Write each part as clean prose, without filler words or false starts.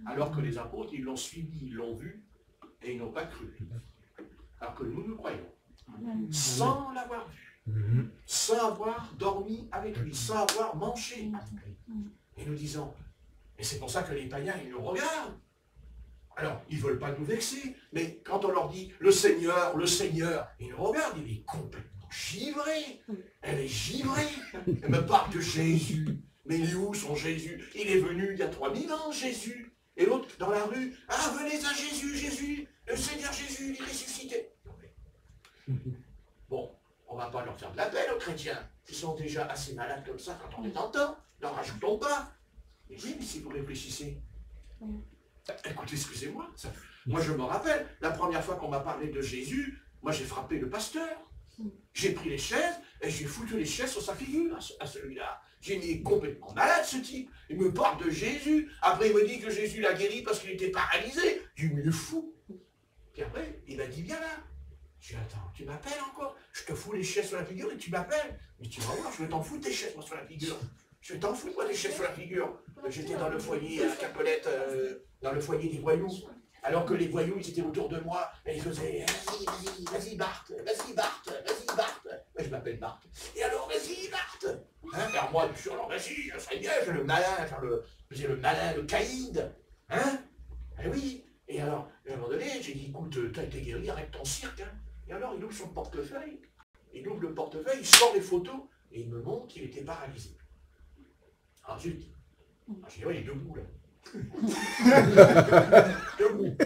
Alors que les apôtres, ils l'ont suivi, ils l'ont vu, et ils n'ont pas cru. Alors que nous croyons, sans l'avoir vu, sans avoir dormi avec lui, sans avoir mangé. Et nous disons, et c'est pour ça que les païens, ils nous regardent. Alors, ils ne veulent pas nous vexer, mais quand on leur dit le Seigneur, ils nous regardent, il est complètement givré. Elle est givrée. Elle me parle de Jésus. Mais il est où son Jésus? Il est venu il y a 3000 ans, Jésus. Et l'autre, dans la rue, ah, venez à Jésus, Jésus, le Seigneur Jésus, il est ressuscité. Bon, on ne va pas leur faire de la peine aux chrétiens. Ils sont déjà assez malades comme ça quand on les entend. N'en rajoutons pas. Mais oui, mais si vous réfléchissez. Écoutez, excusez-moi. Moi, je me rappelle, la première fois qu'on m'a parlé de Jésus, moi, j'ai frappé le pasteur. J'ai pris les chaises et j'ai foutu les chaises sur sa figure, à celui-là. J'ai mis complètement malade, ce type. Il me parle de Jésus. Après, il me dit que Jésus l'a guéri parce qu'il était paralysé. J'ai dit, mais il est fou. Puis après, il m'a dit, viens là. J'ai dit, attends, tu m'appelles encore? Je te fous les chaises sur la figure et tu m'appelles. Mais tu vas voir, je vais t'en foutre des chaises, moi, sur la figure. Je vais t'en foutre, moi, des chaises sur la figure. J'étais dans le foyer à Capelette, dans le foyer des voyous. Alors que les voyous, ils étaient autour de moi, et ils faisaient, vas-y, Bart, vas-y, Bart, vas-y, Bart. Je m'appelle Bart. Et alors, vas-y, Bart. Hein, alors moi, je suis, alors vas-y, je serais bien, j'ai le malin, j'ai le malin, le caïd. Hein? Eh oui. Et alors, à un moment donné, j'ai dit, écoute, t'as été guéri, arrête ton cirque. Hein. Et alors, il ouvre son portefeuille, il ouvre le portefeuille, il sort les photos, et il me montre qu'il était paralysé. Alors, j'ai dit, ouais, il est debout, là. Debout.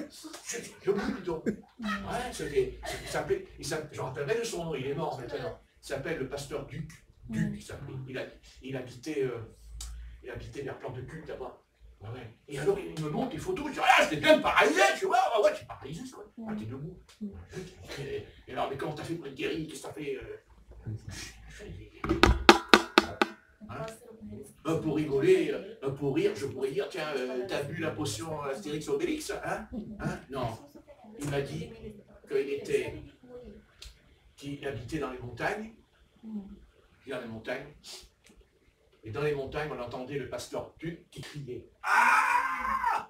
Debout, plutôt. Ouais, je me rappellerai de son nom, il est mort maintenant. Il s'appelle le pasteur Duc. Duc, il s'appelait. Il habitait vers Plan de Culte là-bas. Ouais. Et alors, il me montre les photos, il dit, ah, j'étais bien paralysé, tu vois, ah ouais, tu es paralysé, ça, ouais. Ah, t'es debout. Et alors, mais comment t'as fait pour être guéri? Qu'est-ce que t'as fait pour rigoler, pour rire, je pourrais dire, tiens, t'as bu la potion Astérix Obélix, hein? Non. Il m'a dit qu'il habitait dans les montagnes, et dans les montagnes, on entendait le pasteur Duc qui criait. Ah!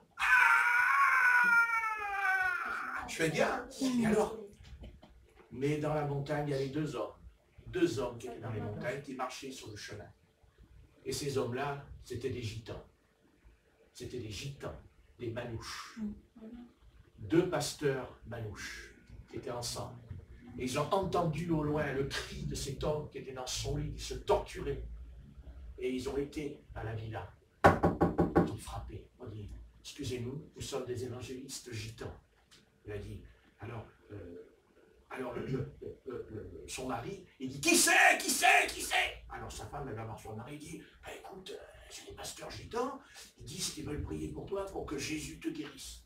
Je fais bien. Et alors? Mais dans la montagne, il y avait deux hommes qui étaient dans les montagnes, qui marchaient sur le chemin. Et ces hommes-là, c'était des gitans. C'était des gitans, des manouches. Deux pasteurs manouches qui étaient ensemble. Et ils ont entendu au loin le cri de cet homme qui était dans son lit, qui se torturait. Et ils ont été à la villa. Ils ont frappé. On dit, excusez-nous, nous sommes des évangélistes gitans. Il a dit, alors son mari, il dit, qui c'est? Alors sa femme, elle va voir son mari, il dit, bah, écoute, c'est les pasteurs gitans, ils disent qu'ils veulent prier pour toi pour que Jésus te guérisse.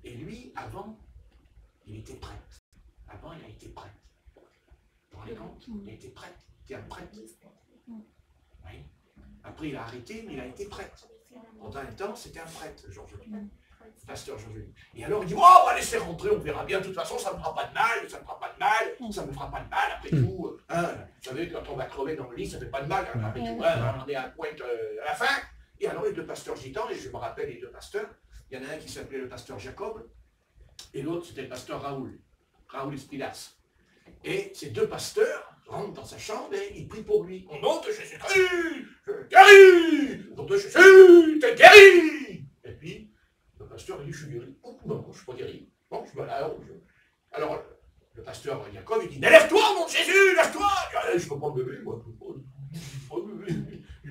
Et lui, avant, il était prêtre. Avant, il a été prêtre. Vous vous rendez compte? Il a été prêtre. Il était un prêtre. Oui. Après, il a arrêté, mais il a été prêtre. Pendant un temps, c'était un prêtre, Georges Louis. Pasteur Georges Louis. Et alors, il dit, oh, on va laisser rentrer, on verra bien. De toute façon, ça ne me fera pas de mal, ça ne me fera pas de mal, ça ne me fera pas de mal. Après tout, hein, vous savez, quand on va crever dans le lit, ça ne fait pas de mal. Après tout, hein, on est à pointe à la fin. Et alors, les deux pasteurs gitans, et je me rappelle les deux pasteurs, il y en a un qui s'appelait le pasteur Jacob, et l'autre, c'était le pasteur Raoul Espilas. Et ces deux pasteurs rentrent dans sa chambre et ils prient pour lui. Au nom de Jésus-Christ, je guéris! Au nom de Jésus, t'es guéri! Et puis, le pasteur il dit, je suis guéri. Oh, non, je ne suis pas guéri. Bon, je me lève. Alors, le pasteur Jacob, il dit, mais lève-toi, au nom de Jésus, lève-toi! Je ne peux pas me lever, moi. Je ne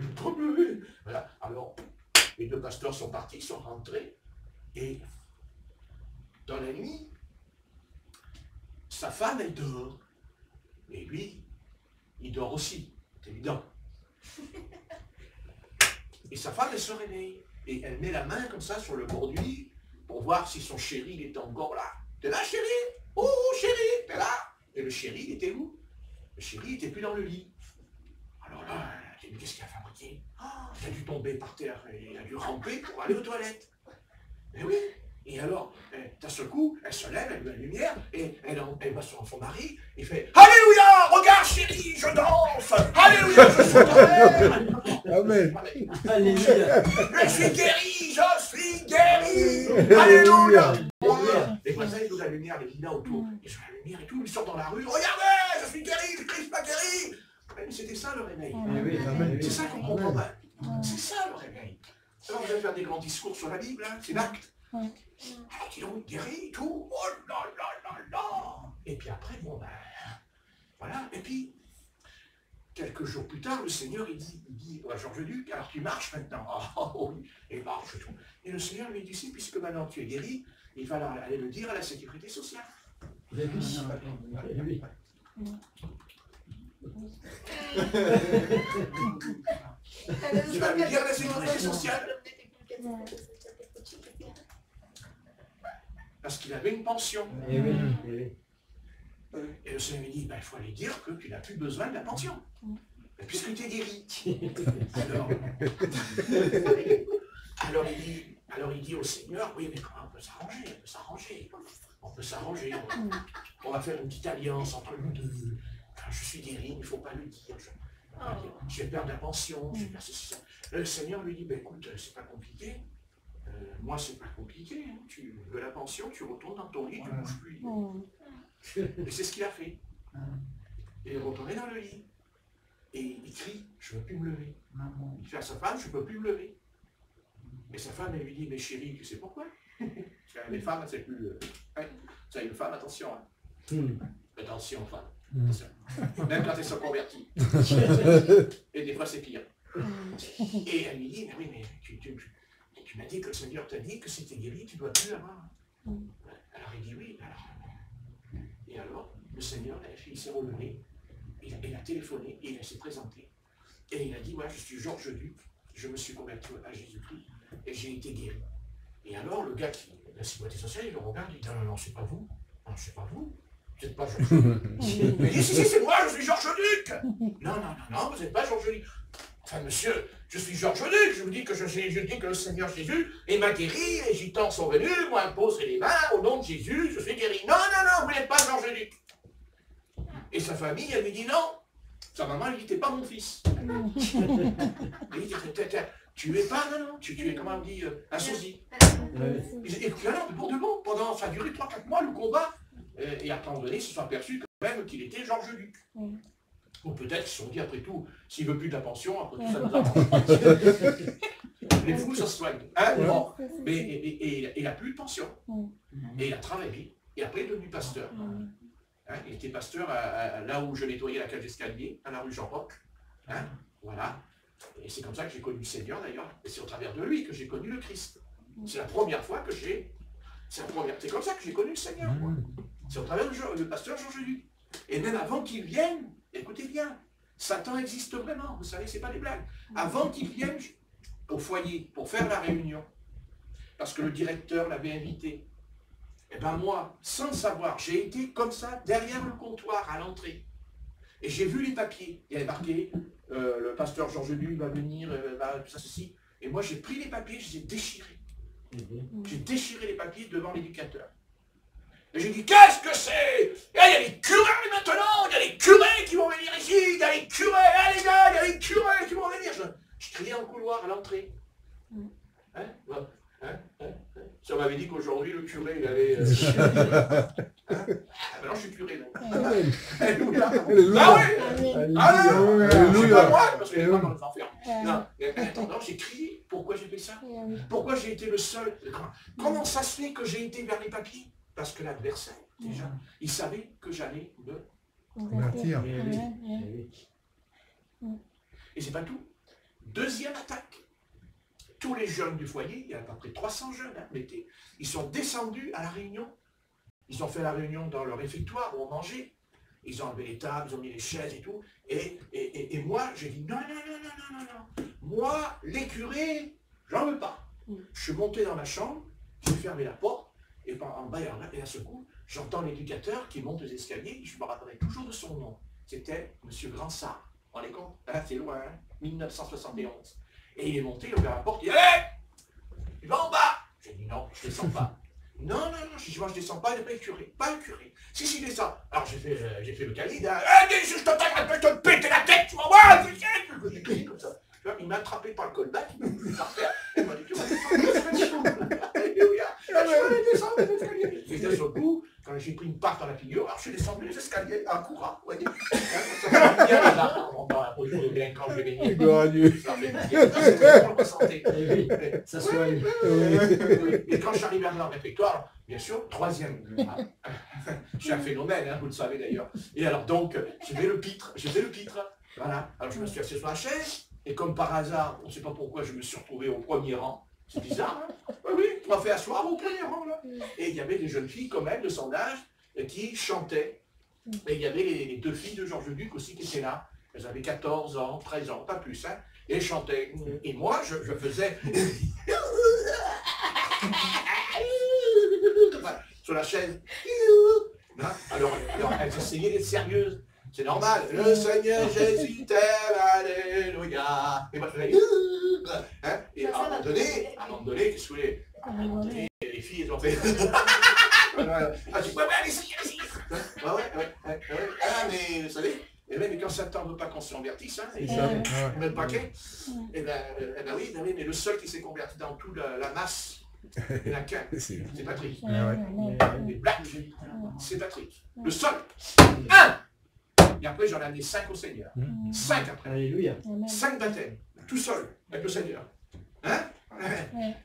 peux pas me lever. Voilà. Alors, les deux pasteurs sont partis, ils sont rentrés. Et dans la nuit, sa femme, elle dort. Et lui, il dort aussi, c'est évident. Et sa femme, elle se réveille. Et elle met la main comme ça sur le bord du lit pour voir si son chéri, il est encore là. T'es là, chéri? Oh, chéri, t'es là? Et le chéri, il était où? Le chéri, il n'était plus dans le lit. Alors là, elle dit, qu'est-ce qu'il a fabriqué? Il a dû tomber par terre, et il a dû ramper pour aller aux toilettes. Mais oui. Et alors, d'un seul coup, elle se lève, elle met la lumière, et elle voit son mari, il fait « Alléluia, regarde chérie, je danse! Alléluia, je suis ta mère! » Amen. Alléluia. Je suis guéri, je suis guéri. Alléluia. Les voisins, ils ont la lumière, les villas autour. Ils ont la lumière et tout, ils sortent dans la rue. Regardez, je suis guéri, le Christ m'a guéri. Mais c'était ça le réveil. C'est ça qu'on comprend pas. C'est ça le réveil. Alors vous allez faire des grands discours sur la Bible, hein, c'est l'acte. Alors dis donc, guéri et tout. Oh là là là là. Et puis après, bon ben, voilà. Et puis, quelques jours plus tard, le Seigneur, il dit à Georges-Luc, alors tu marches maintenant. Oh oui, et il marche et tout. Et le Seigneur lui dit, si, puisque maintenant tu es guéri, il va aller le dire à la sécurité sociale. Oui. Tu vas lui dire à la sécurité sociale. Parce qu'il avait une pension. Et le Seigneur lui dit, ben, il faut aller dire que tu n'as plus besoin de la pension. Puisque tu es guéri. Alors il dit au Seigneur, oui, mais comment on peut s'arranger, on peut s'arranger. On va faire une petite alliance entre nous deux. Enfin, je suis guéri, il ne faut pas le dire. Je vais perdre la pension, je vais faire ceci, ça. Le Seigneur lui dit, ben, écoute, c'est pas compliqué. Moi, c'est pas compliqué. Hein. Tu veux la pension, tu retournes dans ton lit, tu ne bouges plus. Et c'est ce qu'il a fait. Il est retourné dans le lit. Et il crie, je ne veux plus me lever. Il fait à sa femme, je ne peux plus me lever. Et sa femme, elle lui dit, mais chérie, tu sais pourquoi? Parce que les femmes, c'est plus... Ça, une femme, attention. Hein. Attention, femme. Attention. Même quand elles sont converties. Et des fois, c'est pire. Et elle lui dit, mais oui, mais tu m'as dit que le Seigneur t'a dit que c'était guéri, tu ne dois plus avoir. Alors il dit oui. Et alors, le Seigneur, il s'est relevé, il a téléphoné, et il s'est présenté. Et il a dit, ouais, je suis Georges Luc, je me suis converti à Jésus-Christ, et j'ai été guéri. Et alors, le gars qui est de la sécurité sociale, il le regarde, il dit, non, c'est pas vous. Non, c'est pas vous. Vous n'êtes pas Georges Luc. Il dit, si, c'est moi, je suis Georges Luc. Non, vous n'êtes pas Georges Luc. Enfin, monsieur, je suis Georges Luc, je vous dis que je dis que le Seigneur Jésus m'a guéri, les gitans sont venus, moi imposer les mains, au nom de Jésus, je suis guéri. Non, vous n'êtes pas Georges Luc. Et sa famille, elle lui dit non. Sa maman, elle dit, t'es pas mon fils. Il dit, tu es pas, non, tu es, comment on dit, un sosie. Et puis alors, pour de bon, ça a duré 3-4 mois, le combat, et à un moment donné, ils se sont aperçus quand même qu'il était Georges Luc. Ou peut-être qu'ils se sont dit, après tout, s'il ne veut plus de la pension, après tout, ça nous arrange. Les fous, ça se soigne. Hein, bon. Et il n'a plus de pension. Et il a travaillé. Et après, il est devenu pasteur. Hein, il était pasteur là où je nettoyais la cage d'escalier, à la rue Jean-Roch. Hein, voilà. Et c'est comme ça que j'ai connu le Seigneur, d'ailleurs. Et c'est au travers de lui que j'ai connu le Christ. C'est la première fois que j'ai... C'est comme ça que j'ai connu le Seigneur. C'est au travers du pasteur Georges Luc. Et même avant qu'il vienne, écoutez bien, Satan existe vraiment, vous savez, c'est pas des blagues. Avant qu'il vienne au foyer pour faire la réunion, parce que le directeur l'avait invité, et bien moi, sans le savoir, j'ai été comme ça, derrière le comptoir, à l'entrée. Et j'ai vu les papiers. Il y avait marqué, le pasteur Georges Luc va venir, tout ça, ceci. Et moi, j'ai pris les papiers, je les ai déchirés. J'ai déchiré les papiers devant l'éducateur. Et j'ai dit, qu'est-ce que c'est? Il y a les curés maintenant, il y a les curés qui vont venir ici, il y a les curés, ah les gars, il y a les curés qui vont venir. Je criais en couloir à l'entrée. Si on m'avait dit qu'aujourd'hui le curé, il allait... maintenant je suis curé. Donc. Alléluia. Ah oui. C'est pas moi, parce que les gens dans les enfers. Non, mais en attendant, j'ai crié. Pourquoi j'ai fait ça? Pourquoi j'ai été le seul? Comment ça se fait que j'ai été vers les papiers? Parce que l'adversaire, déjà, il savait que j'allais me convertir. Et c'est pas tout. Deuxième attaque. Tous les jeunes du foyer, il y a à peu près 300 jeunes, hein, ils sont descendus à la réunion. Ils ont fait la réunion dans leur réfectoire où on mangeait. Ils ont enlevé les tables, ils ont mis les chaises et tout. Et moi, j'ai dit non. Moi, les curés, j'en veux pas. Je suis monté dans ma chambre, j'ai fermé la porte. Et en bas, et à ce coup, j'entends l'éducateur qui monte les escaliers, je me rappellerai toujours de son nom. C'était M. Grandsart. On est compte, c'est loin, hein, 1971. Et il est monté, il a ouvert la porte, il dit, allez, il va en bas. J'ai dit, non, je ne descends pas. Non, je dis, moi je ne descends pas, il n'est pas le curé. Pas le curé. Si, descend. Alors j'ai fait le calibre, je t'attaque, je vais te péter la tête, tu vas voir, j'ai crié comme ça. Il m'a attrapé par le col bas, il m'a dit, tu vas descendre. descends les escaliers. Et d'un seul coup, quand j'ai pris une part dans la figure, alors je suis descendu les escaliers en courant, vous voyez. Ça fait bien là, dans la position de bien quand je vais gagner. Ça fait bien, c'est pour la santé. Ça soigne. Et quand je suis arrivé à mon réfectoire, bien sûr, troisième. Je suis un phénomène, hein, vous le savez d'ailleurs. Et alors donc, je fais le pitre. Voilà. Alors je me suis assis sur la chaise, et comme par hasard, on ne sait pas pourquoi je me suis retrouvé au premier rang. C'est bizarre, hein? Oui, tu m'as fait asseoir au premier rang, là. Et il y avait des jeunes filles, comme elle, de son âge, qui chantaient. Et il y avait les deux filles de Georges Duc aussi qui étaient là. Elles avaient 14 ans, 13 ans, pas plus, hein. Et elles chantaient. Et moi, je faisais... sur la chaise. Hein? Alors, elles essayaient d'être sérieuses. C'est normal. Le Seigneur Jésus t'aime, alléluia. Et moi, je faisais... Hein? Et à un moment donné, qu'est-ce que vous voulez? À un moment donné, les filles, elles ont fait... Ah, tu peux allez-y. Ah, mais vous savez, et même quand Satan ne veut pas qu'on se convertisse, hein, il met le paquet. Et ben oui, mais le seul qui s'est converti dans toute la masse, il n'y en a qu'un, c'est Patrick. Les Blacks, c'est Patrick. Le seul. Un. Et après, j'en ai amené 5 au Seigneur. 5 après. Alléluia. 5 baptêmes. Tout seul, avec le Seigneur. Hein?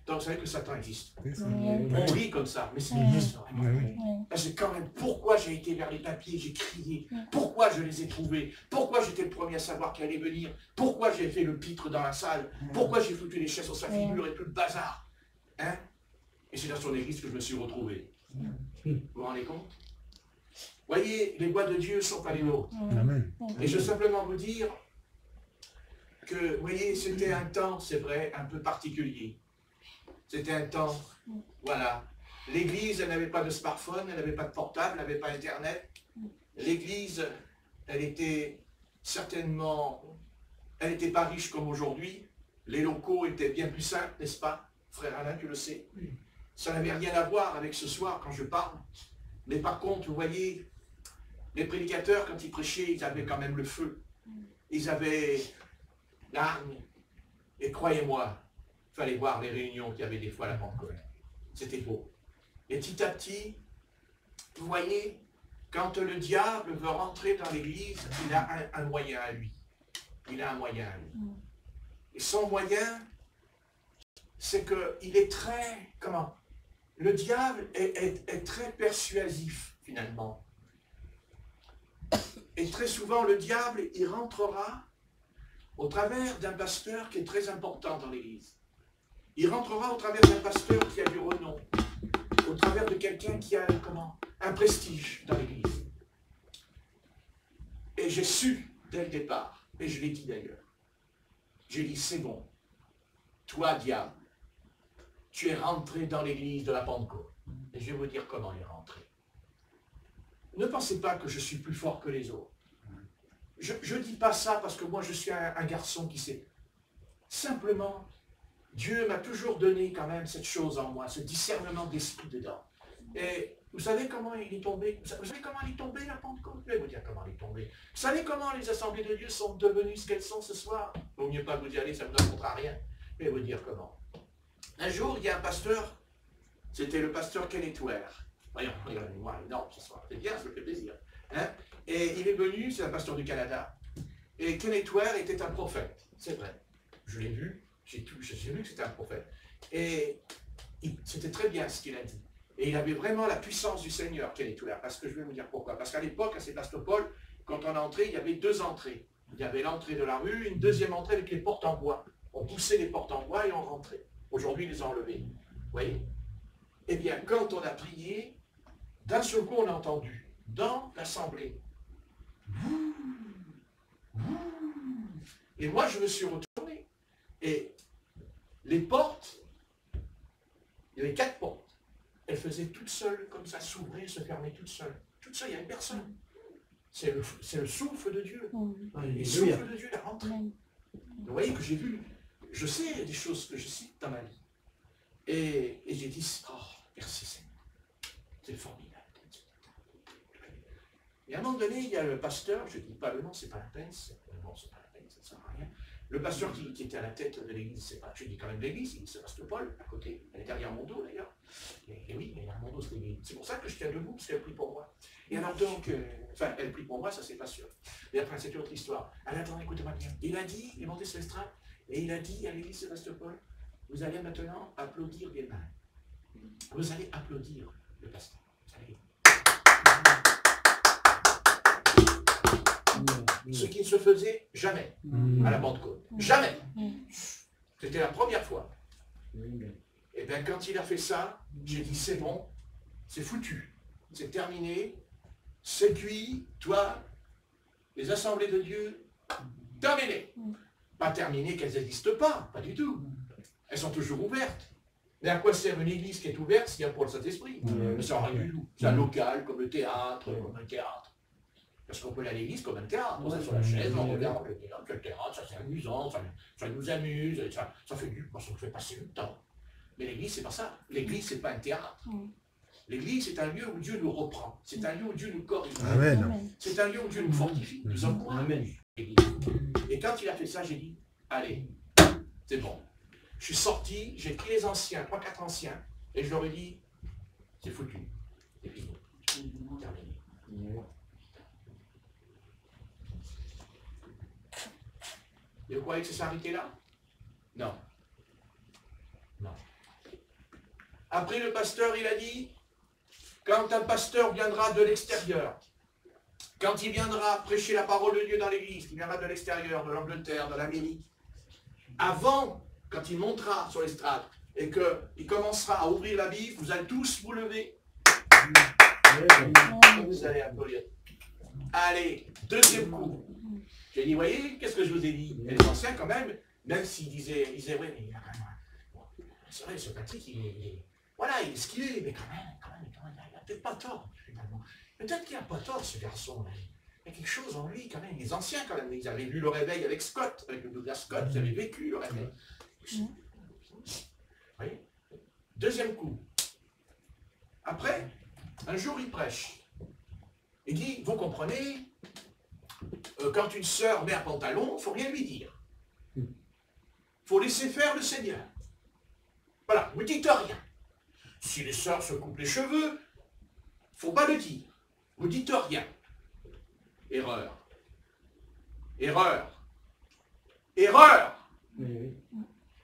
Donc, vous savez que Satan existe. On rit comme ça, mais c'est existe vraiment. C'est quand même pourquoi j'ai été vers les papiers, j'ai crié, pourquoi je les ai trouvés, pourquoi j'étais le premier à savoir qu'il allait venir, pourquoi j'ai fait le pitre dans la salle, pourquoi j'ai foutu les chaises sur sa figure et tout le bazar. Hein? Et c'est dans son église que je me suis retrouvé. Vous vous rendez compte? Voyez, les voies de Dieu sont pas les nôtres. Et je veux simplement vous dire que, vous voyez, c'était un temps, c'est vrai, un peu particulier. C'était un temps, voilà. L'église, elle n'avait pas de smartphone, elle n'avait pas de portable, elle n'avait pas Internet. L'église, elle était certainement, elle n'était pas riche comme aujourd'hui. Les locaux étaient bien plus simples, n'est-ce pas, frère Alain, tu le sais. Ça n'avait rien à voir avec ce soir quand je parle. Mais par contre, vous voyez, les prédicateurs, quand ils prêchaient, ils avaient quand même le feu. Ils avaient l'arme. Et croyez-moi, il fallait voir les réunions qu'il y avait des fois à la Pentecôte. C'était beau. Et petit à petit, vous voyez, quand le diable veut rentrer dans l'église, il a un moyen à lui. Il a un moyen à lui. Et son moyen, c'est qu'il est très, comment? Le diable est très persuasif, finalement. Et très souvent, le diable, il rentrera au travers d'un pasteur qui est très important dans l'église. Il rentrera au travers d'un pasteur qui a du renom, au travers de quelqu'un qui a, comment, un prestige dans l'église. Et j'ai su, dès le départ, et je l'ai dit d'ailleurs, j'ai dit, c'est bon, toi, diable, tu es rentré dans l'église de la Pentecôte. Et je vais vous dire comment il est rentré. Ne pensez pas que je suis plus fort que les autres. Je ne dis pas ça parce que moi je suis un garçon qui sait. Simplement, Dieu m'a toujours donné quand même cette chose en moi, ce discernement d'esprit dedans. Et vous savez comment il est tombé? Vous savez comment il est tombé la Pentecôte? Je vais vous dire comment il est tombé. Vous savez comment les assemblées de Dieu sont devenues ce qu'elles sont ce soir? Il vaut mieux pas vous y aller, ça ne vous apportera rien. Je vais vous dire comment. Un jour, il y a un pasteur, c'était le pasteur Kenneth Ware. Voyons, regardez-moi, énorme ce soir. C'est bien, ça me fait plaisir. Hein? Et il est venu, c'est un pasteur du Canada. Et Kenneth Ware était un prophète, c'est vrai. Je l'ai vu, j'ai vu que c'était un prophète. Et c'était très bien ce qu'il a dit. Et il avait vraiment la puissance du Seigneur, Kenneth Ware. Parce que je vais vous dire pourquoi. Parce qu'à l'époque, à Sébastopol, quand on entrait, il y avait 2 entrées. Il y avait l'entrée de la rue, une deuxième entrée avec les portes en bois. On poussait les portes en bois et on rentrait. Aujourd'hui, ils les ont enlevées. Vous voyez? Eh bien, quand on a prié, d'un seul coup, on a entendu, dans l'assemblée. Et moi, je me suis retourné. Et les portes, il y avait 4 portes. Elles faisaient toutes seules, comme ça, s'ouvrir, se fermer toutes seules. Toutes seules, il n'y avait personne. C'est le souffle de Dieu. Et le souffle de Dieu est rentré. Vous voyez que j'ai vu, je sais des choses que je cite dans ma vie. Et j'ai dit, oh, merci Seigneur. C'est formidable. Et à un moment donné, il y a le pasteur, je ne dis pas le nom, c'est pas la peine, bon, c'est pas la peine, ça ne sert à rien. Le pasteur qui était à la tête de l'église, c'est pas, je dis quand même l'église, c'est Sébastopol, à côté, elle est derrière mon dos d'ailleurs. Et oui, derrière mon dos, c'est pour ça que je tiens debout, parce qu'elle prie pour moi. Et alors donc, enfin, elle prie pour moi, ça c'est pas sûr. Mais après, c'est une autre histoire. Alors attendez, écoutez-moi bien. Il a dit, il est monté sur l'estrade, et il a dit à l'église Sébastopol, vous allez maintenant applaudir des mains. Vous allez applaudir le pasteur. Vous allez... Ce qui ne se faisait jamais à la Pentecôte. Jamais. C'était la première fois. Et bien quand il a fait ça, j'ai dit c'est bon, c'est foutu, c'est terminé, c'est cuit, toi, les assemblées de Dieu, terminé. Pas terminé qu'elles n'existent pas du tout. Elles sont toujours ouvertes. Mais à quoi sert une église qui est ouverte s'il y a pour le Saint-Esprit? Mais ça n'a rien du tout. C'est un local, comme le théâtre, comme un théâtre. Parce qu'on peut aller à l'église comme un théâtre. On est sur la chaise, on regarde le théâtre, ça c'est amusant, ça nous amuse, ça fait du... ça nous fait passer le temps. Mais l'église, c'est pas ça. L'église, c'est pas un théâtre. L'église, c'est un lieu où Dieu nous reprend. C'est un lieu où Dieu nous corrige. C'est un lieu où Dieu nous fortifie, nous encourage. Et quand il a fait ça, j'ai dit, allez, c'est bon. Je suis sorti, j'ai pris les anciens, 3-4 anciens, et je leur ai dit, c'est foutu. C'est fini. Terminé. Et vous croyez que ça s'est arrêté là? Non. Non. Après, le pasteur, il a dit, quand un pasteur viendra de l'extérieur, quand il viendra prêcher la parole de Dieu dans l'église, il viendra de l'extérieur, de l'Angleterre, de l'Amérique, avant, quand il montera sur l'estrade, et qu'il commencera à ouvrir la Bible, vous allez tous vous lever. Vous allez applaudir. Allez, deuxième coup. J'ai dit, voyez, qu'est-ce que je vous ai dit? Et les anciens, quand même s'ils disaient, oui, mais il a quand même... Bon, c'est vrai, ce Patrick, voilà, il est ce qu'il est, mais quand même, il n'a peut-être pas tort, finalement. Peut-être qu'il n'a pas tort, ce garçon-là. Il y a quelque chose en lui, quand même. Les anciens, quand même, ils avaient lu le réveil avec Scott, avec le Douglas Scott, ils avaient vécu le réveil. Vous voyez? Deuxième coup. Après, un jour, il prêche. Il dit, vous comprenez, quand une sœur met un pantalon, il ne faut rien lui dire. Il faut laisser faire le Seigneur. Voilà, vous ne dites rien. Si les sœurs se coupent les cheveux, il ne faut pas le dire. Vous ne dites rien. Erreur. Erreur. Erreur.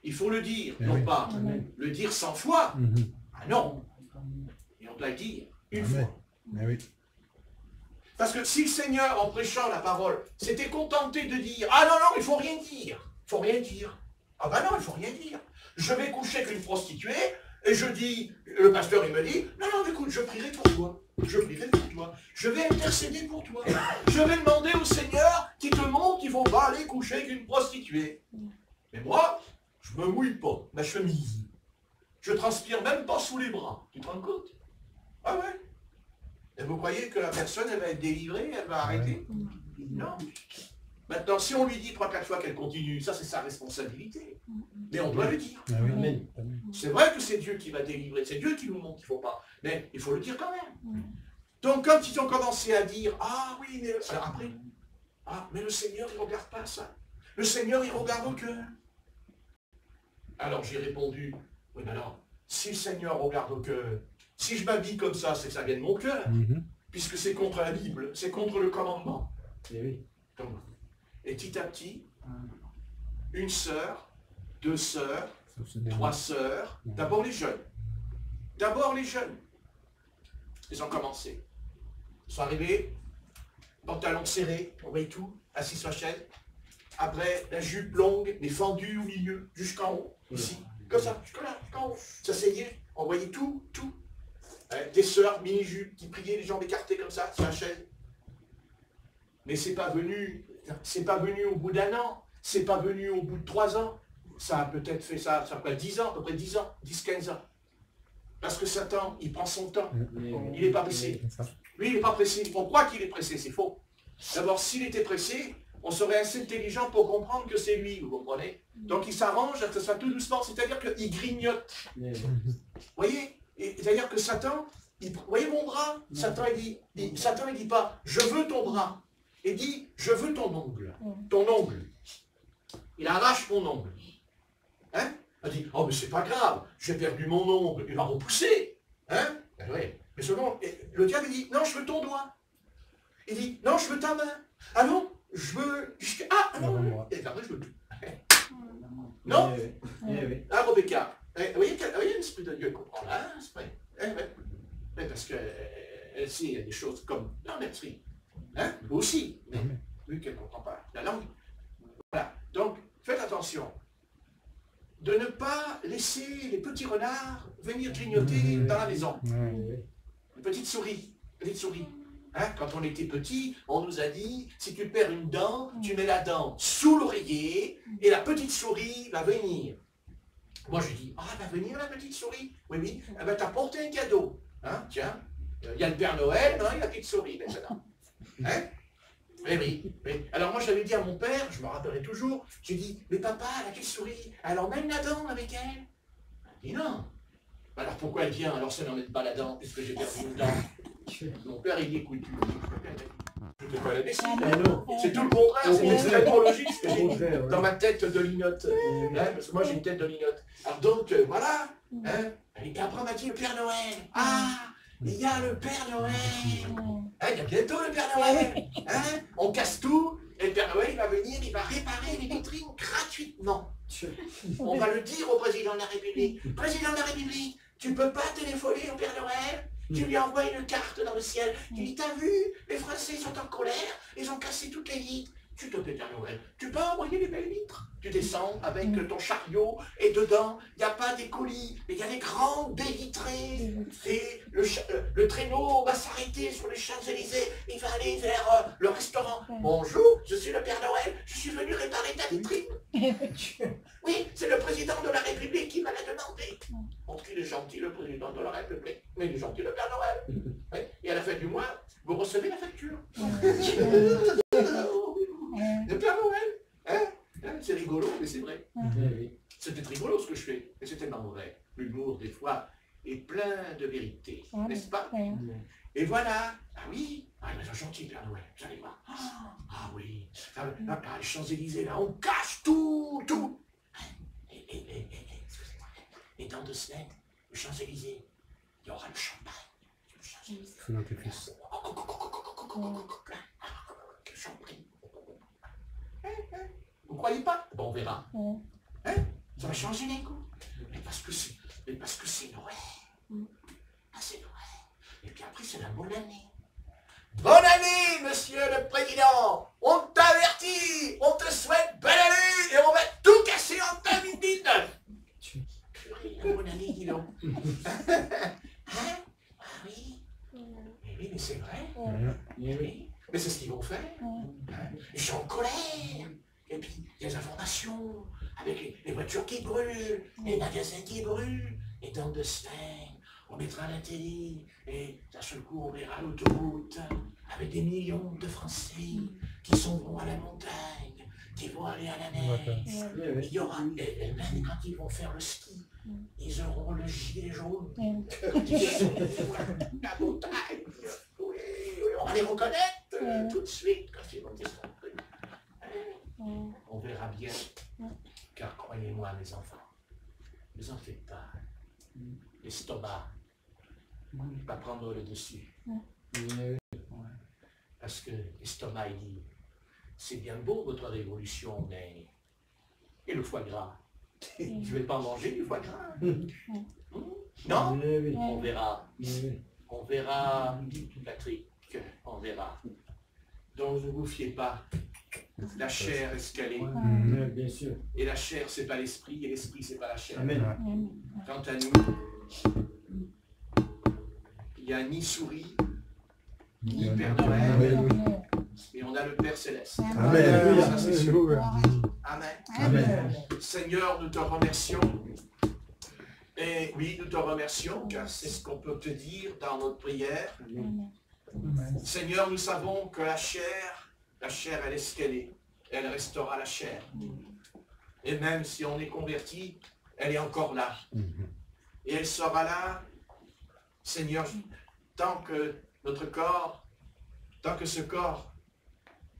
Il faut le dire, non pas le dire 100 fois. Ah non. Et on doit le dire une fois. Parce que si le Seigneur, en prêchant la parole, s'était contenté de dire « Ah non, non, il ne faut rien dire. Il ne faut rien dire. Ah ben non, il ne faut rien dire. Je vais coucher avec une prostituée, et je dis, le pasteur, il me dit « Non, non, écoute, je prierai pour toi. Je prierai pour toi. Je vais intercéder pour toi. Je vais demander au Seigneur qui te montre qu'il ne faut pas aller coucher avec une prostituée. Mais moi, je ne me mouille pas, ma chemise. Je transpire même pas sous les bras. Tu te rends compte? Ah ouais? Et vous croyez que la personne, elle va être délivrée, elle va arrêter? Non. Maintenant, si on lui dit 3-4 fois qu'elle continue, ça c'est sa responsabilité. Mais on doit le dire. C'est vrai que c'est Dieu qui va délivrer, c'est Dieu qui nous montre qu'il ne faut pas. Mais il faut le dire quand même. Donc quand ils ont commencé à dire, ah oui, mais... Alors après, ah, mais le Seigneur, il ne regarde pas ça. Le Seigneur, il regarde au cœur. Alors j'ai répondu, oui, mais alors, si le Seigneur regarde au cœur, si je m'habille comme ça, c'est que ça vient de mon cœur, puisque c'est contre la Bible, c'est contre le commandement. Et petit à petit, une sœur, 2 sœurs, 3 sœurs, d'abord les jeunes. D'abord les jeunes. Ils ont commencé. Ils sont arrivés, pantalon serré, on voyait tout, assis sur la chaise. Après, la jupe longue, mais fendue au milieu, jusqu'en haut, ici. Comme ça, jusqu'en haut. Ça s'asseyait, on voyait tout. Des sœurs mini-jupes qui priaient les jambes écartées comme ça, sur la chaise. Mais c'est pas venu au bout d'1 an, c'est pas venu au bout de 3 ans. Ça a peut-être fait ça après 10 ans, à peu près 10 ans, 10-15 ans. Parce que Satan, il prend son temps. Il n'est pas pressé. Lui, il n'est pas pressé. On croit qu'il est pressé, c'est faux. D'abord, s'il était pressé, on serait assez intelligent pour comprendre que c'est lui, vous comprenez? Donc il s'arrange à ce que ça soit tout doucement, c'est-à-dire qu'il grignote. Vous voyez? C'est-à-dire que Satan, vous voyez mon bras? Satan, il dit pas, je veux ton bras. Il dit, je veux ton ongle. Ton ongle. il arrache mon ongle. Hein? Elle dit, oh mais c'est pas grave, j'ai perdu mon ongle, il va repousser. Hein? Oui. Mais second, le diable il dit, non, je veux ton doigt. Il dit, non, je veux ta main. Ah non, je veux... Ah non, et après je veux tout. Non? Ah, Rebecca, vous voyez l'esprit de Dieu, elle comprend là, parce qu'elle sait, il y a des choses comme dans l'esprit. Hein? Vous aussi, mais lui qu'elle ne comprend pas la langue. Voilà, donc faites attention de ne pas laisser les petits renards venir grignoter dans la maison. Les petites souris, Hein? Quand on était petit, on nous a dit, si tu perds une dent, tu mets la dent sous l'oreiller et la petite souris va venir. Moi je dis, ah, elle va venir la petite souris. Oui, oui, elle va t'apporter un cadeau. Hein? Tiens, il y a le Père Noël, non, il y a la petite souris maintenant. Hein? Oui. Alors moi j'avais dit à mon père, je me rappellerai toujours, j'ai dit, mais papa, la petite souris, elle emmène la dent avec elle? Il dit non. Alors pourquoi elle vient alors si elle n'emmène pas la dent, puisque j'ai perdu une dent? Mon père il dit, écoute, je ne te pas la décide. C'est tout le contraire, c'est extrêmement logique ce que j'ai dit dans ma tête de linotte. Hein, parce que moi j'ai une tête de linotte. Alors donc voilà. Hein, et après on m'a dit le Père Noël. Ah, il y a le Père Noël. Hein, il y a bientôt le Père Noël. Hein, on casse tout. Et le Père Noël il va venir, il va réparer les vitrines gratuitement. On va le dire au président de la République. Président de la République, tu ne peux pas téléphoner au Père Noël? Tu lui envoies une carte dans le ciel. Tu dis, t'as vu, les Français sont en colère, ils ont cassé toutes les vitres. Tu te plaît, Père Noël, tu peux envoyer les belles vitres. Tu descends avec ton chariot et dedans, il n'y a pas des colis, mais il y a des grandes baies vitrées. Et le traîneau va s'arrêter sur les Champs-Élysées. Il va aller vers le restaurant. Bonjour, je suis le Père Noël, je suis venu réparer ta vitrine. Oui, c'est le président de la République qui m'a la demandé. Oh, il est gentil, le président de la République. Mais il est gentil, le Père Noël. Oui. Et à la fin du mois, vous recevez la facture. Le Père Noël. Hein? C'est rigolo, mais c'est vrai. C'était rigolo ce que je fais, mais c'est tellement vrai. L'humour, des fois, est plein de vérité, n'est-ce pas? Et voilà. Ah oui, il est gentil, Père Noël, vous allez voir. Ah oui, là, les Champs-Élysées, là, on cache tout. Et dans 2 semaines, les Champs-Élysées, il y aura le champagne. Quel champagne. Vous croyez pas? Bon, on verra. Hein? Ça va changer d'un coup. Mais parce que c'est Noël. Ah, c'est Noël. Et puis après, c'est la bonne année. Bonne année, monsieur le président. On t'avertit. On te souhaite belle année. Et on va tout casser en 2019. La bonne année, dis donc. Hein? Ah oui. Mais oui, mais c'est vrai. Oui. Mais c'est ce qu'ils vont faire. Ils sont en colère. Et puis, il y a des informations avec les voitures qui brûlent, les magasins qui brûlent. Et dans 2 semaines, on mettra la télé et d'un seul coup, on verra l'autoroute avec des millions de Français qui s'en vont à la montagne, qui vont aller à la neige. Il y aura, et même quand ils vont faire le ski, ils auront le gilet jaune. Quand ils seront à la montagne, oui, on va les reconnaître tout de suite quand ils vont descendre. On verra bien, car croyez-moi mes enfants, ne vous en faites pas, l'estomac va prendre le dessus. Parce que l'estomac il dit, c'est bien beau votre révolution, mais et le foie gras? Je ne vais pas manger du foie gras. Non? On verra. On verra, Patrick, on verra. Donc ne vous fiez pas. La chair est ce qu'elle est. Bien sûr. Et la chair, c'est pas l'esprit, et l'esprit, c'est pas la chair. Amen. Quant à nous, il n'y a ni souris, ni Père Noël, mais on a le Père Céleste. Amen. Ça, c'est sûr. Amen. Amen. Seigneur, nous te remercions. Et oui, nous te remercions, car c'est ce qu'on peut te dire dans notre prière. Seigneur, nous savons que la chair, elle est ce qu'elle est. Elle restera la chair. Et même si on est converti, elle est encore là. Et elle sera là, Seigneur, tant que notre corps, tant que ce corps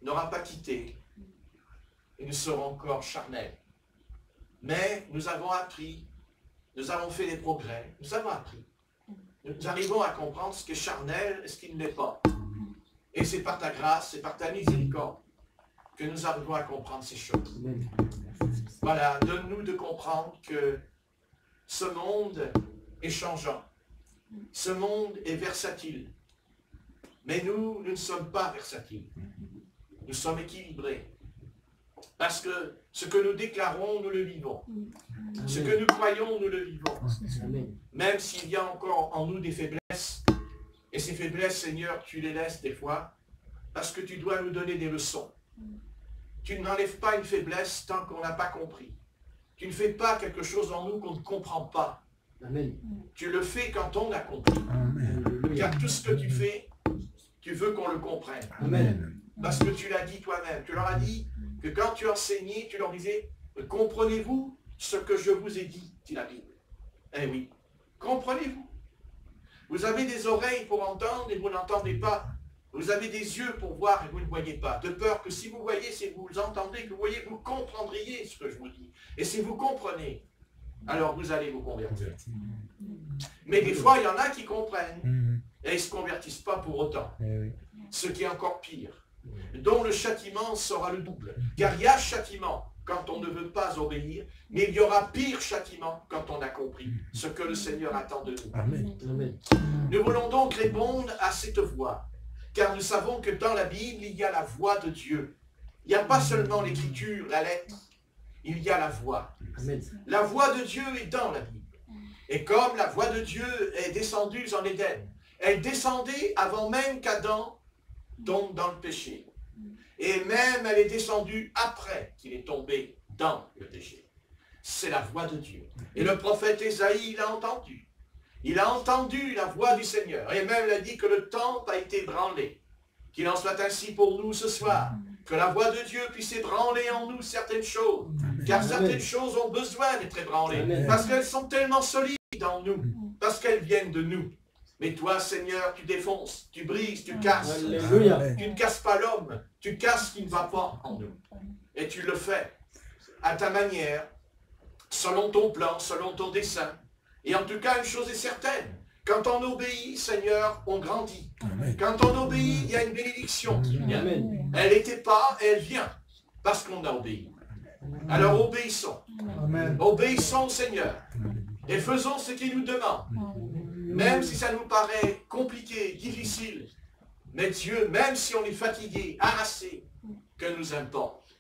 n'aura pas quitté et nous serons encore charnels. Mais nous avons appris, nous avons fait des progrès, nous avons appris. Nous arrivons à comprendre ce qui est charnel et ce qui ne l'est pas. Et c'est par ta grâce, c'est par ta miséricorde que nous arrivons à comprendre ces choses. Voilà, donne-nous de comprendre que ce monde est changeant. Ce monde est versatile. Mais nous ne sommes pas versatiles. Nous sommes équilibrés. Parce que ce que nous déclarons, nous le vivons. Ce que nous croyons, nous le vivons. Même s'il y a encore en nous des faiblesses, et ces faiblesses, Seigneur, tu les laisses des fois, parce que tu dois nous donner des leçons. Tu n'enlèves pas une faiblesse tant qu'on n'a pas compris. Tu ne fais pas quelque chose en nous qu'on ne comprend pas. Amen. Tu le fais quand on a compris. Amen. Car tout ce que tu fais, tu veux qu'on le comprenne. Amen. Parce que tu l'as dit toi-même. Tu leur as dit que quand tu enseignais, tu leur disais, comprenez-vous ce que je vous ai dit, dit la Bible. Eh oui, comprenez-vous. Vous avez des oreilles pour entendre et vous n'entendez pas. Vous avez des yeux pour voir et vous ne voyez pas. De peur que si vous voyez, si vous entendez, que vous voyez, vous comprendriez ce que je vous dis. Et si vous comprenez, alors vous allez vous convertir. Mais des fois, il y en a qui comprennent et ils ne se convertissent pas pour autant. Ce qui est encore pire. Dont le châtiment sera le double. Car il y a châtiment quand on ne veut pas obéir, mais il y aura pire châtiment quand on a compris ce que le Seigneur attend de nous. Amen. Amen. Nous voulons donc répondre à cette voix, car nous savons que dans la Bible, il y a la voix de Dieu. Il n'y a pas seulement l'écriture, la lettre, il y a la voix. Amen. La voix de Dieu est dans la Bible. Et comme la voix de Dieu est descendue en Éden, elle descendait avant même qu'Adam tombe dans le péché. Et même elle est descendue après qu'il est tombé dans le péché. C'est la voix de Dieu. Et le prophète Ésaïe l'a entendu. Il a entendu la voix du Seigneur. Et même il a dit que le temple a été ébranlé. Qu'il en soit ainsi pour nous ce soir. Que la voix de Dieu puisse ébranler en nous certaines choses. Car certaines choses ont besoin d'être ébranlées. Amen. Parce qu'elles sont tellement solides en nous. Parce qu'elles viennent de nous. Mais toi, Seigneur, tu défonces, tu brises, tu casses. Alléluia. Tu ne casses pas l'homme, tu casses ce qui ne va pas en nous. Et tu le fais à ta manière, selon ton plan, selon ton dessein. Et en tout cas, une chose est certaine. Quand on obéit, Seigneur, on grandit. Quand on obéit, il y a une bénédiction qui vient. Amen. Elle n'était pas, elle vient. Parce qu'on a obéi. Alors obéissons. Amen. Obéissons au Seigneur. Et faisons ce qu'il nous demande. Même si ça nous paraît compliqué, difficile. Mais Dieu, même si on est fatigué, harassé, que nous importe.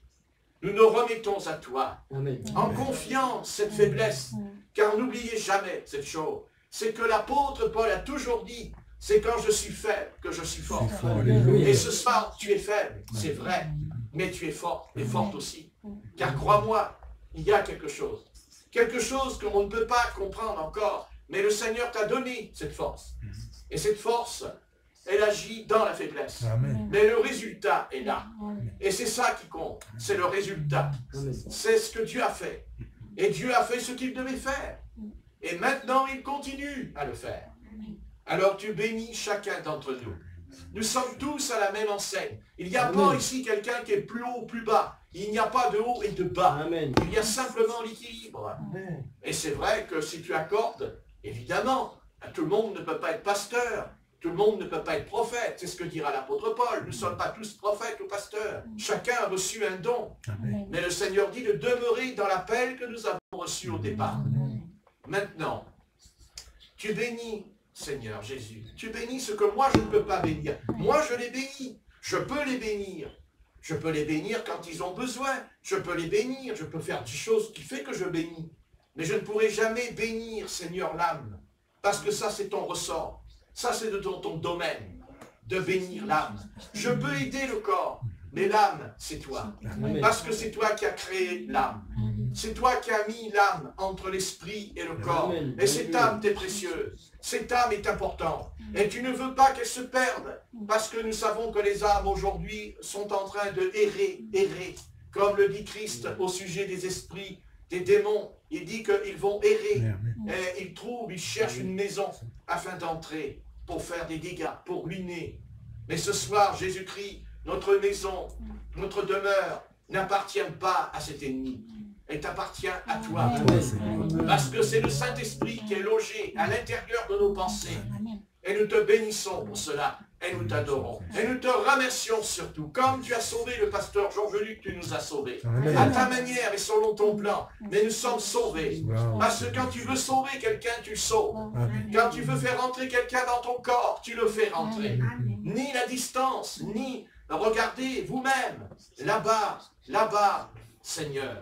Nous nous remettons à toi. Amen. En confiant cette faiblesse. Car n'oubliez jamais cette chose. C'est que l'apôtre Paul a toujours dit, c'est quand je suis faible que je suis fort. Alléluia. Et ce soir, tu es faible, c'est vrai. Mais tu es fort, et forte aussi. Car crois-moi, il y a quelque chose. Quelque chose que l'on ne peut pas comprendre encore. Mais le Seigneur t'a donné cette force. Et cette force, elle agit dans la faiblesse. Amen. Mais le résultat est là. Et c'est ça qui compte. C'est le résultat. Amen. C'est ce que Dieu a fait. Et Dieu a fait ce qu'il devait faire. Et maintenant, il continue à le faire. Alors tu bénis chacun d'entre nous. Nous sommes tous à la même enseigne. Il n'y a pas ici quelqu'un qui est plus haut ou plus bas. Il n'y a pas de haut et de bas. Amen. Il y a simplement l'équilibre. Et c'est vrai que si tu accordes, évidemment, tout le monde ne peut pas être pasteur. Tout le monde ne peut pas être prophète. C'est ce que dira l'apôtre Paul. Nous ne sommes pas tous prophètes ou pasteurs. Chacun a reçu un don. Mais le Seigneur dit de demeurer dans l'appel que nous avons reçu au départ. Maintenant, tu bénis, Seigneur Jésus. Tu bénis ce que moi je ne peux pas bénir. Moi je les bénis. Je peux les bénir. Je peux les bénir quand ils ont besoin. Je peux les bénir. Je peux faire des choses qui fait que je bénis. Mais je ne pourrai jamais bénir, Seigneur, l'âme. Parce que ça, c'est ton ressort. Ça, c'est de ton domaine. De bénir l'âme. Je peux aider le corps. Mais l'âme, c'est toi. Amen. Parce que c'est toi qui as créé l'âme. C'est toi qui as mis l'âme entre l'esprit et le corps. Amen. Et cette âme t'est précieuse. Cette âme est importante. Et tu ne veux pas qu'elle se perde. Parce que nous savons que les âmes aujourd'hui sont en train de errer. Comme le dit Christ au sujet des esprits, des démons. Il dit qu'ils vont errer. Et ils cherchent une maison afin d'entrer pour faire des dégâts, pour ruiner. Mais ce soir, Jésus-Christ, notre maison, notre demeure, n'appartient pas à cet ennemi. Elle t'appartient à toi. Amen. Parce que c'est le Saint-Esprit qui est logé à l'intérieur de nos pensées. Et nous te bénissons pour cela. Et nous t'adorons. Et nous te remercions surtout. Comme tu as sauvé le pasteur Georges-Luc, tu nous as sauvés. Amen. À ta manière et selon ton plan. Mais nous sommes sauvés. Wow. Parce que quand tu veux sauver quelqu'un, tu le sauves. Amen. Quand tu veux faire rentrer quelqu'un dans ton corps, tu le fais rentrer. Ni la distance, ni regardez vous-même. Là-bas, là-bas, Seigneur.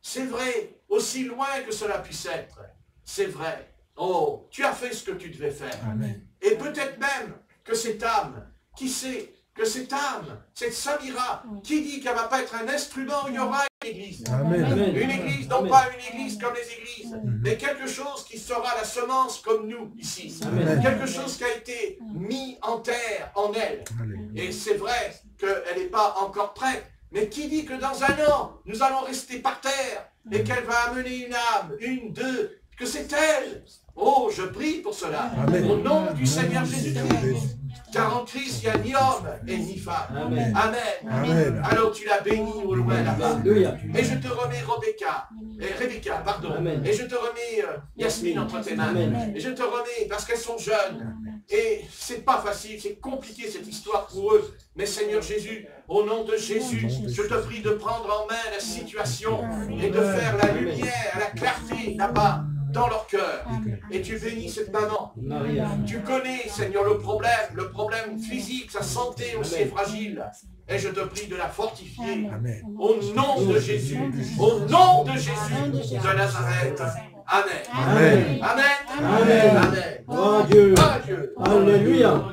C'est vrai, aussi loin que cela puisse être. C'est vrai. Oh, tu as fait ce que tu devais faire. Amen. Et peut-être même que cette âme, qui sait que cette âme, cette Samira, qui dit qu'elle ne va pas être un instrument, il y aura une église. Amen. Une église, non Amen. pas une église comme les églises, mais quelque chose qui sera la semence comme nous ici. Amen. Quelque chose qui a été mis en terre en elle. Alléluia. Et c'est vrai qu'elle n'est pas encore prête. Mais qui dit que dans un an, nous allons rester par terre et qu'elle va amener une âme, une, deux, que c'est elle. Oh, je prie pour cela. Amen. Au nom du Seigneur Amen. Jésus-Christ. Car en Christ, il n'y a ni homme et ni femme. Amen. Amen. Amen. Alors tu l'as béni au loin là-bas. Alléluia. Et je te remets Rebecca, pardon. Amen. Et je te remets Yasmine entre tes mains. Amen. Et je te remets parce qu'elles sont jeunes. Et c'est pas facile, c'est compliqué cette histoire pour eux. Mais Seigneur Jésus, au nom de Jésus, je te prie de prendre en main la situation et de faire la lumière, la clarté là-bas dans leur cœur. Et tu bénis cette maman. Maria. Tu connais, Seigneur, le problème physique, sa santé aussi est fragile. Et je te prie de la fortifier. Amen. Au nom de Jésus. Au nom de Jésus de Nazareth. Amen. Amen. Amen. Amen. Amen. Gloire à Dieu. À Dieu. Alléluia.